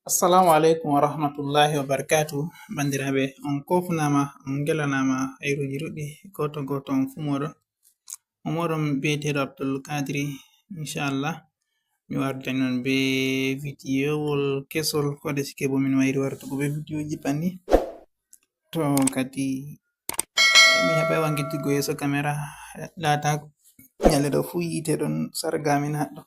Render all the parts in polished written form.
Assalamu alaikum wa rahmatullahi wa barakatuh. Bandiraɓe, on kofunama, on gelanama hayruji ɗuɗɗi goto goto on fu moɗon. Moɗon bi'eteɗo Abdul Kadiri, inchallah mi wardan on be videowol kesol koda shike bo min wayri wartugo be videoji banni. To kadi mi heɓai wangittugo yeso camera lata nyale ɗo fu yite ɗon sargamin haɗɗo.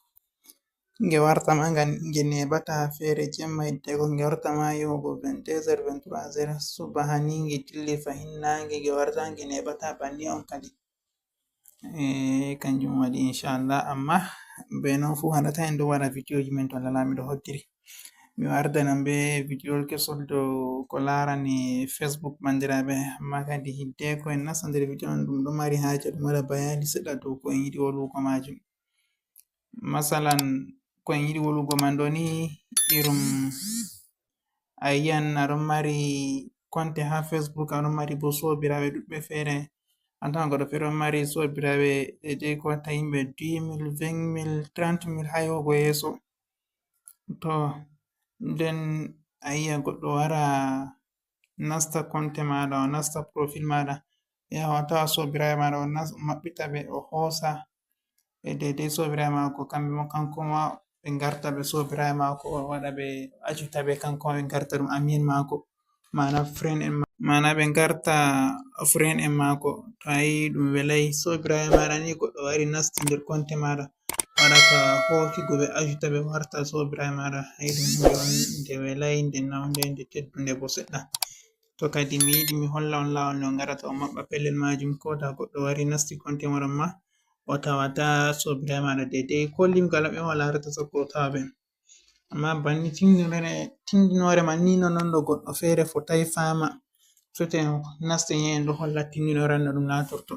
Nge wartama nge neɓata fere jemma hiddeko nge wartama yahugo 22h 23h subaha ni nge dilli fahin nange nge warta nge neɓata banni on kadi. Kanjum waɗi inchallah, amma be non fu handata en ɗo waɗa videoji men to Allah lami ɗo hoddiri. Mi wardanan be videowol kesol dow ko larani Facebook bandiraɓe, amma kadi hiddeko en nasta nder video on ɗum ɗo mari haje ɗum waɗa bayani seɗɗa dow ko en yiɗi wolwugo majum. Masalan ko en yiɗi wolwugo man ɗo ni irum a yi'an aɗon mari konte ha Facebook, aɗon mari bo sobiraɓe ɗuɗɓe fere. An tawan goɗɗo fere on mari sobiraɓe daidai ko watta himɓe 10,000, 20,000, 30,000 ha yahugo yeso. To nden a yi'a goɗɗo wara nasta konte maɗa, o nasta profil maɗa, yaha o tawa sobiraɓe maɗa o maɓɓita ɓe o hosa daidai sobiraɓe mako, kamɓe mo kanko ma ɓe garta ɓe sobiraɓe mako, o waɗa ɓe accuta ɓe kanko ma ɓe garta ɗum amin mako, mana ɓe garta friend en mako. To ayi ɗum welai sobiraɓe maɗa ni goɗɗo wari nasti nder konte maɗa waɗata hosugo ɓe accuta ɓe warta sobiraɓe maɗa, ayi ɗum hunde on nde welai, nde naunde, nde teddunde bo seɗɗa. To kadi mi yiɗi mi holla on lawol no on garata on maɓɓa pellel majum, ko da goɗɗo wari nasti konte moɗon ma o tawata sobiraɓe maɗa daidai ko limgal maɓɓe ma o larata sakko o tawa ɓe. Amma banni tindinore man ni non ɗo goɗɗo fere fotai fama, soto en nasta en ɗo holla tindinore no ɗum latorto.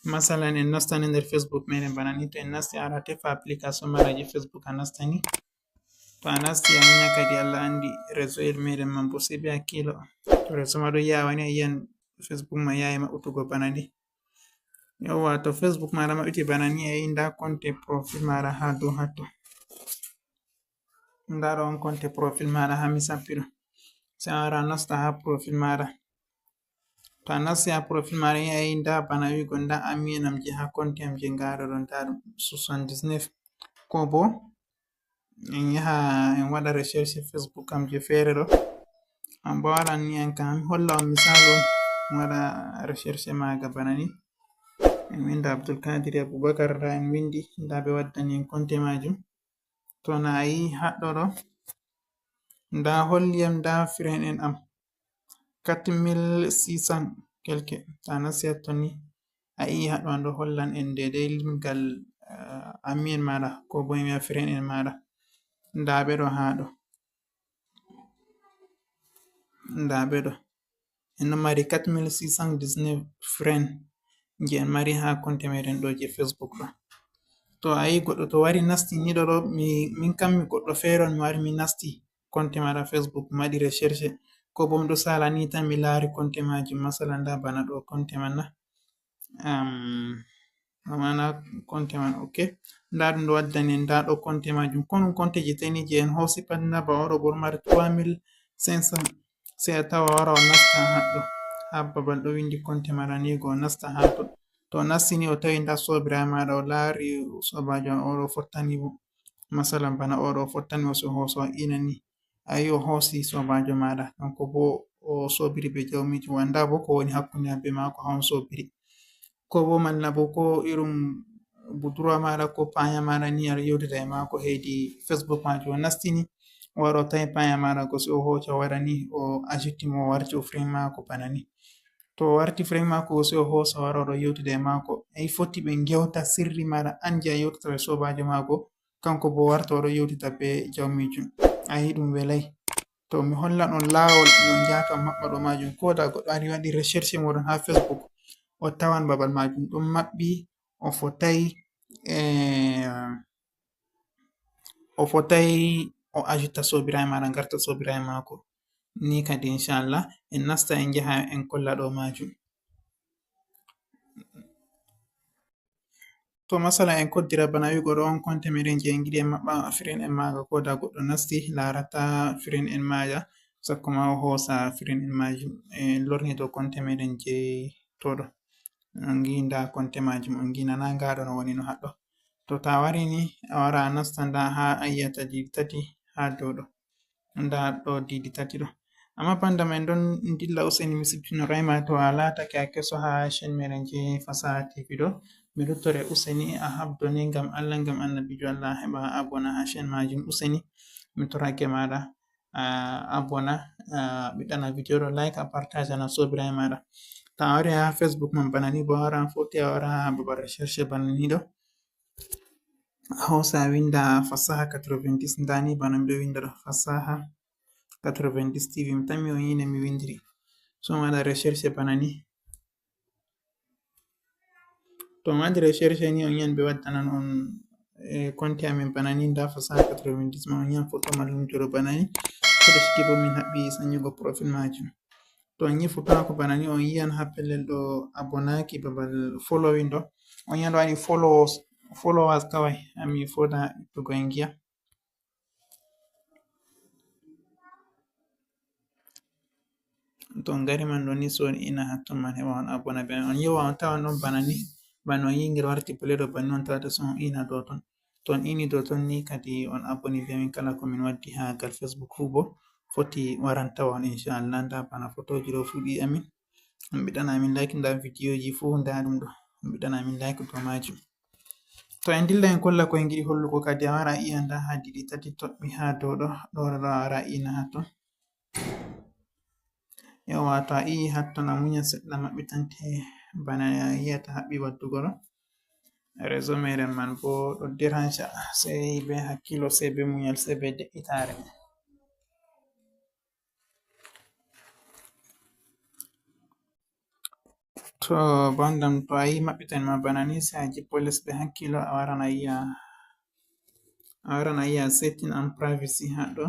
Masalan en nastani nder Facebook meɗen bana ni, to en nasti ara tefa application mara je Facebook a nastani, to a nasti a munya kadi Allah andi reseau el meɗen man bo sai be hakkilo. To reseau ma ɗo yawa ni a yi'an Facebook ma yahi maɓɓutugo bana ni. Yauwa to Facebook maɗa maɓɓiti bana ni ayi nda konte profil maɗa ha dow hatto. Nda ɗo on konte profil maɗa ha mi sappi ɗo. Sai a wara a nasta ha profil maɗa. To a nasti ha profil maɗa ni ayi nda bana wigo nda amin am je ha konte am je ngaɗo ɗo, nda ɗum 79. Ko bo en yaha en waɗa recherche Facebook am je fere ɗo. An bo waran ni an kam mi holla on misalu on waɗa recherche maga bana ni. En winda Abdul Kadiri Abubakar nda en windi, nda ɓe waddani en konte majum. To na ayi haɗɗo ɗo nda holli am nda friend en am 4,600 kelke. To a nasti hatto ni ayi haɗɗo an ɗo hollan en daidai limgal amin maɗa ko bo mi wi'a friend en maɗa. Nda ɓe ɗo ha ɗo, nda ɓe ɗo en ɗo mari 4,619 friend je en mari ha konte meɗen ɗo je Facebook ɗo. To ayi goɗɗo to wari nasti ni ɗo min kam mi goɗɗo fere on mi wari mi nasti konte maɗa Facebook mi waɗi recherche, ko bo mi ɗo sala ni tan mi lari konte majum, masalan nda bana ɗo konte man na mana konte man ok, nda ɗum ɗo waddani en nda ɗo konte majum, ko ɗum konte je tani je en hosi pat na ba oɗo bo mari 3,500. Sai a tawa wara o nasta haɗɗo ha babal ɗo windi konte maɗa ni go o nasta ha to. To o nasti ni o tawi nda sobiraɓe maɗa o lari sobajo oɗo fottani mo, masalan bana oɗo fottani mo so hoso inani, ayi o hosi sobajo maɗa kanko bo o sobiri be jawmiji o anda bo ko woni hakkunde be mako ha on sobiri. Ko bo malla bo ko irum budurwa maɗa ko paya maɗa ni aɗa yewtida e mako hedi Facebook majum, o nastini o wara o tawi paya maɗa go sai o hoca o wara ni o accuti mo o warti o friend mako bana ni. To o warti friend mako sai o hosa o wara oɗo yewtida e mako, ayi foti ɓe gewta sirri maɗa an je a yewtata be sobajo mako, kanko bo warta oɗo yewtida be jawmijum, ayi ɗum welai. To mi hollan on lawol no njahata on maɓɓa ɗo majum, ko da goɗɗo ari waɗi recherche moɗon ha Facebook o tawan babal majum ɗon maɓɓi, o fotai o accuta sobiraɓe maɗa garta sobiraɓe mako. Ni kadi inchallah en nasta en jaha en kolla ɗo majum. To masala en koddira bana wi'ugo ɗo on konte meɗen je en giɗi en maɓɓa firen en maaga ko da goɗɗo nasti larata firen en maja sakko ma o hosa firen en majum en lorni dow konte meɗen je to ɗo on gi nda konte majum on gi nana ngaɗo no woni no haɗɗo to ta wari ni a wara a nasta nda ha a yiyata didi tati ha dow ɗo nda ɗo didi tati ɗo amma banda mai don dilla useni mi siptinorai ma to a latake a keso ha chain meɗen je fasaha tv ɗo mi luttore useni a habdo ni ngam Allah ngam annabijo Allah heɓa abona ha chain majum useni mi torake maɗa a abona a ɓiɗɗana video ɗo like a partage na sobiraɓe maɗa ta a wari ha Facebook man bana ni bo a wara foti a wara ha babal recherche bana ni ɗo a hosa a winda fasaha 90 ndani bana miɗo winda ɗo fasaha 90 tv mi tammi on yine mi windiri so mi waɗa recherche bana ni to mi waɗi recherche ni on yiyan ɓe waddanan on konte amin bana ni nda fasaha 90 ma on yiyan photo mallumjo ɗo bana ni koda shike bo min haɓɓi sanyugo profil majum to on yi photo mako bana ni on yiyan ha pellel ɗo abonaki babal following ɗo on yiyan ɗo waɗi followers kawai ami foda ittugo en giya to on gari man ɗo ni so on ina hatton man heɓa on abona ɓe on yiwa on tawan ɗon bana ni bana on yi ngel warti pleɗo banni on tawata so on ina dow ton to on ini dow ton ni kadi on aboni be min kala komin waddi ha gal Facebook fu bo foti waran tawa on inchallah nda bana photoji ɗo fuɗi amin on ɓiɗɗana amin like nda video ji fu nda ɗum ɗo on ɓiɗɗana amin like dow majum to en dilla en kolla ko en giɗi hollugo kadi a wara iya nda ha didi tati toɓɓi ha dow ɗo ɗo a wara ina hatton yawa to a iyi hatton a munya seɗɗa maɓɓitante bana yiyata haɓɓi waddugo ɗo réseau meɗen man bo ɗo dérange sei be hakkilo sei be munyal sei be de'itare to bandam to a yi maɓɓitan ma bana ni sai a jippo les be hakkilo a waran a yiya setting and privacy haɗo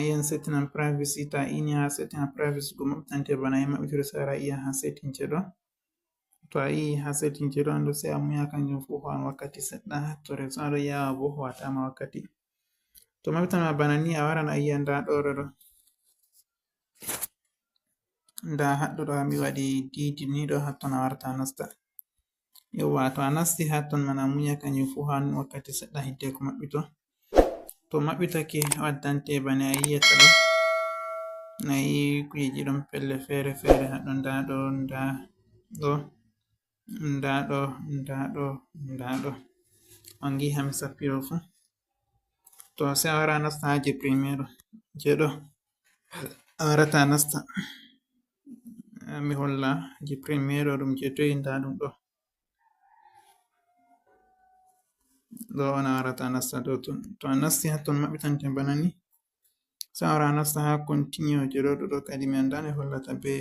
yin setting and privacy ta ini ha setting and privacy go maɓɓitante bana yi maɓɓitore sai a iya ha setting je ɗo to a yi ha setting je ɗo ando sai a muya kanjum fu hoan wakkati seɗɗa to réseau aɗo yawa bo howatama wakkati to maɓɓitanma bana ni a waran a yiya nda ɗo ɗo nda haɗɗo ɗo mi waɗi didi ni ɗo hatton a warta a nasta yauwa to a nasti hatton man a munya kanjum fu han wakkati seɗɗa hidde ko maɓɓito to maɓɓitake waddante bana a yiyata ɗo nayi kujeji ɗon pelle fere fere haɗo nda ɗo nda ɗo nda ɗo nda ɗo nda ɗo on gi hami sappiro fu to sai a wara a nasta ha je premier je ɗo a warata a nasta mi holla je premier ɗum je toyi nda ɗum ɗo ɗo on a warata a nasta dow ton to a nasti hatton maɓɓitante bana ni sai a wara a nasta ha continue je ɗo ɗo kadi mi anda mi hollata be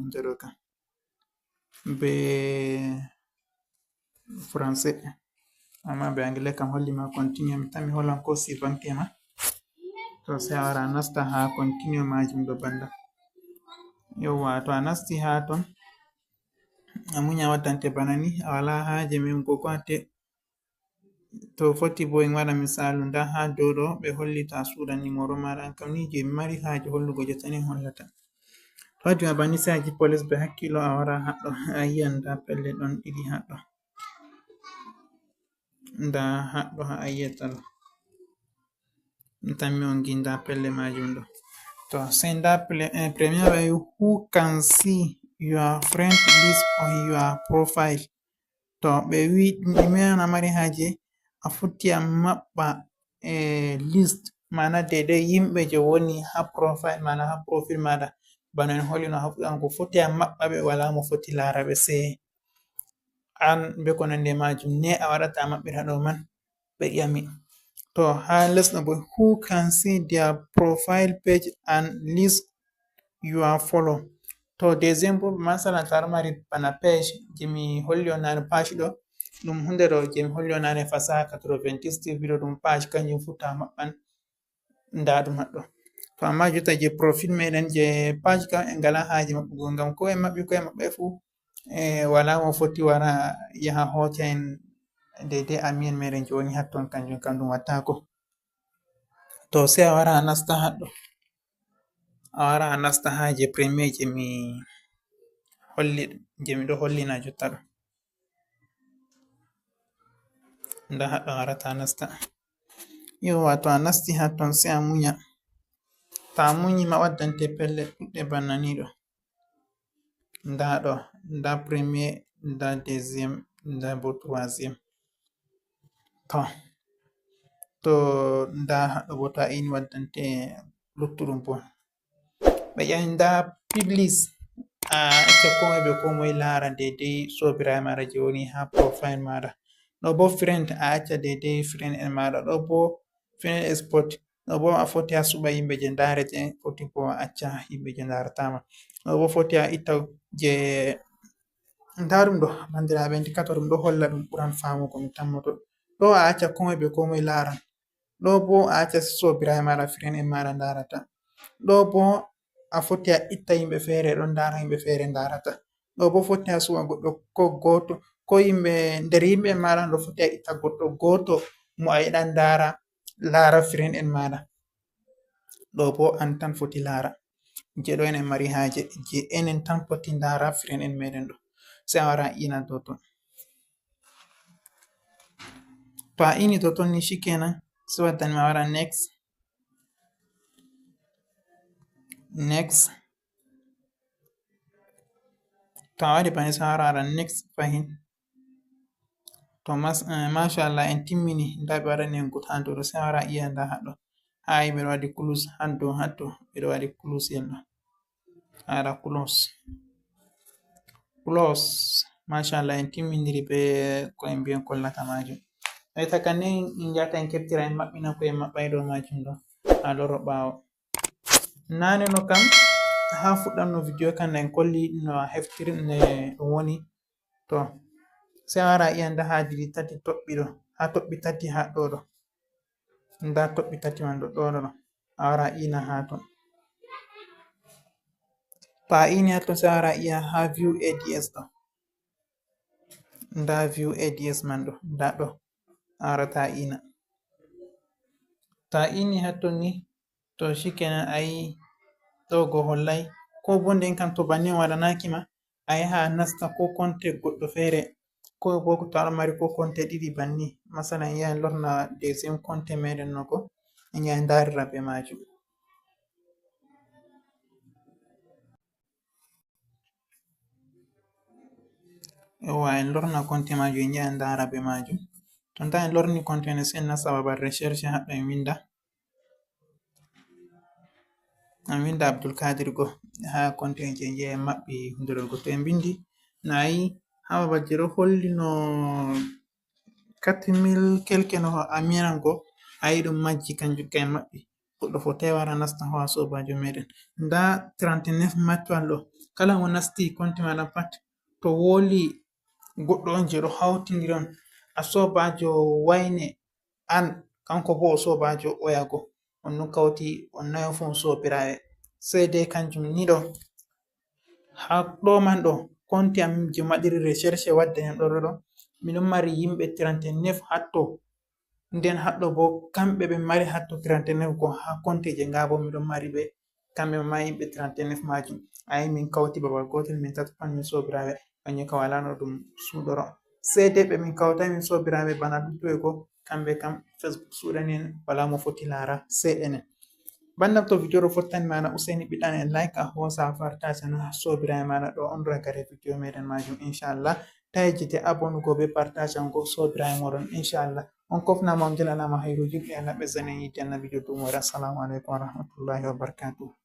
nde ɗo ka be français amma be anglais kam holli ma continue mi tan mi hollan ko suivant tema to sai a wara a nasta ha continue majum ɗo banda yauwa to a nasti ha ton a munya waddante bana ni a wala haje min go ate to foti bo en waɗa misalu nda ha dow ɗo ɓe holli ta suudan nimoro maɗa an kam ni je mi mari haje hollugo je tan en hollata to waɗi ma banni sai a jippo les be hakkilo a wara haɗɗo a yiyan nda pelle ɗon ɗiɗi haɗɗo nda haɗɗo ha a yiyata ɗo mi tammi on gi nda pelle majum ɗo to sai nda premier way who can see your friend list on your profile to ɓe wi ɗume on a mari haje a fotti a maɓɓa list mana daidai yimɓe je woni ha profile mana ha profil maɗa bana en holli no an ko foti a maɓɓa ɓe wala mo foti lara ɓe sai an be ko nande majum ne a waɗata a maɓɓira ɗo man ɓe ƴami to ha lesɗo bo who can see their profile page and list your follow to deuxiéme bo masalan to aɗa mari bana page je mi holli on nane page ɗo ɗum hunde ɗo je mi holli on nane fasaha 90 tv ɗo ɗum page kanjum fu ta maɓɓan nda ɗum haɗɗo to amma jotta je profil meɗen je page kam en ngala haje maɓɓugo ngam ko en maɓɓi ko en maɓɓai fu wala mo foti wara yaha hoota en daidai amiyen meɗen joni hatton kanjum wattako. To sai a wara a nasta haɗɗo, a wara a nasta ha je premier je miɗo hollina jotta ɗo. Nda haɗɗo a warata a nasta. Yauwa to a nasti hatton sai a munya. To a munyi ma waddante pellel ɗuɗɗe bana ni ɗo. Nda ɗo, nda premier, nda deuxième, nda bo troisième. To nda haɗɗo bo to a ini waddante luttuɗum bo. Ɓe ƴami nda piblis a acca komoye lara daidai sobiraɓe maɗa je woni ha profile maɗa. Ɗo bo friend a acca daidai friend en maɗa. Ɗo bo friend export. Ɗo bo a foti a suɓa yimɓe je ndarete, foti bo a acca yimɓe je ndaratama. Ɗo bo foti a itta je nda ɗum ɗo bandiraɓe indicator ɗum ɗo holla ɗum ɓuran famugo mi tammoto. Ɗo a acca komoye laran. Ɗo bo a acca sobiraɓe maɗa friend en maɗa ndarata. Ɗo bo a foti a itta yimɓe fere ɗon ndara yimɓe fere ndarata. Ɗo bo foti a suɓa goɗɗo ko goto ko yimɓe nder yimɓe maɗa ɗo foti a itta goɗɗo goto mo a yiɗan lara friend en maɗa. Ɗo bo an tan foti lara. Je ɗo enen mari haje je enen tan foti ndara friend en meɗen ɗo. Sai a wara a ina dou ton. To a ini dou ton ni shikenan sai waddani ma a wara next. To a waɗi banni sai a wara next fahin. To mashallah en timmini nda ɓe waɗani en good ha dou ɗo sai a wara a iya nda haɗɗo. Ha ɓeɗo waɗi close ha dou hatto ɓeɗo waɗi close yel ɗo. A waɗa close. Mashallah en timmindiri be ko en mbi en kollata majum. Takanne en njata en keɓtira en maɓɓina ko en maɓɓai ɗo majum ɗo ha loro ɓawo. Nane no kam ha fuɗɗarno video kan en kolli no a heftiri ɗum woni. To sai a wara a iya nda ha didi tati toɓɓi ɗo, ha toɓɓi tati ha ɗo ɗo. Nda toɓɓi tati man ɗo ɗo. A wara a ina ha ton. To a ini hatton sai a wara a iya ha view ADS ɗo. Nda view ADS man ɗo, nda ɗo. A warata a ina. To a ini hatton ni to shikenan ayi ɗo go hollai ko bo nden kam to bannin waɗanaki ma a yaha a nasta ko konte goɗɗo fere ko bo to aɗon mari ko konte ɗiɗi banni masalan en yaha en lorna deuxième konte meɗen no ko en yaha en ndarira be majum. Yauwa en lorna konte majum en yaha en ndara be majum. To nda en lorni konte ne sai en nasta babal recherche haɗɗo en winda. En winda Abdulkadir go ha konte je en yahi en maɓɓi hunderel go. To en bindi no ayi ha babal je ɗo holli no 4000 kelke no amiran go ayi ɗum majji kanjum ka en maɓɓi. Goɗɗo fotai wara nasta ho'a sobajo meɗen. Nda 39 matchwal ɗo kala mo nasti konte maɗa pat to woli goɗɗo on je ɗo hautindiri on a sobajo waine an kanko bo o sobajo oyago on non kauti on nayo fu on sobiraɓe. Sai dai kanjum ni ɗo ha ɗo man ɗo konte am je waɗiri recherche wadda hen ɗo miɗon mari yimɓe 39 hatto. Nden haɗɗo bo kamɓe ɓe mari hatto 39 go ha konte je nga bo miɗon mari ɓe kamɓe ma yimɓe 39 majum. Ayi min kauti babal gotel min tato pat min sobiraɓe kanjum kam wala no ɗum suɗoro. Sai dai ɓe min kautai min sobiraɓe bana luttuɓe go kamɓe kam Facebook suɗani en wala mo foti lara sai enen. Banda to video ɗo fottani mana useni ɓiɗɗana en like a hosa a partage na sobiraɓe maɗa ɗo on ragare video meɗen majum inchallah. Ta hejjite abonugo be partage go sobiraɓe moɗon inchallah. On kofnama on jalanama hayru julɓe Allah ɓezzani en yidde annabijo dumore. Assalamu alaikum warahmatullahi wabarakatuh.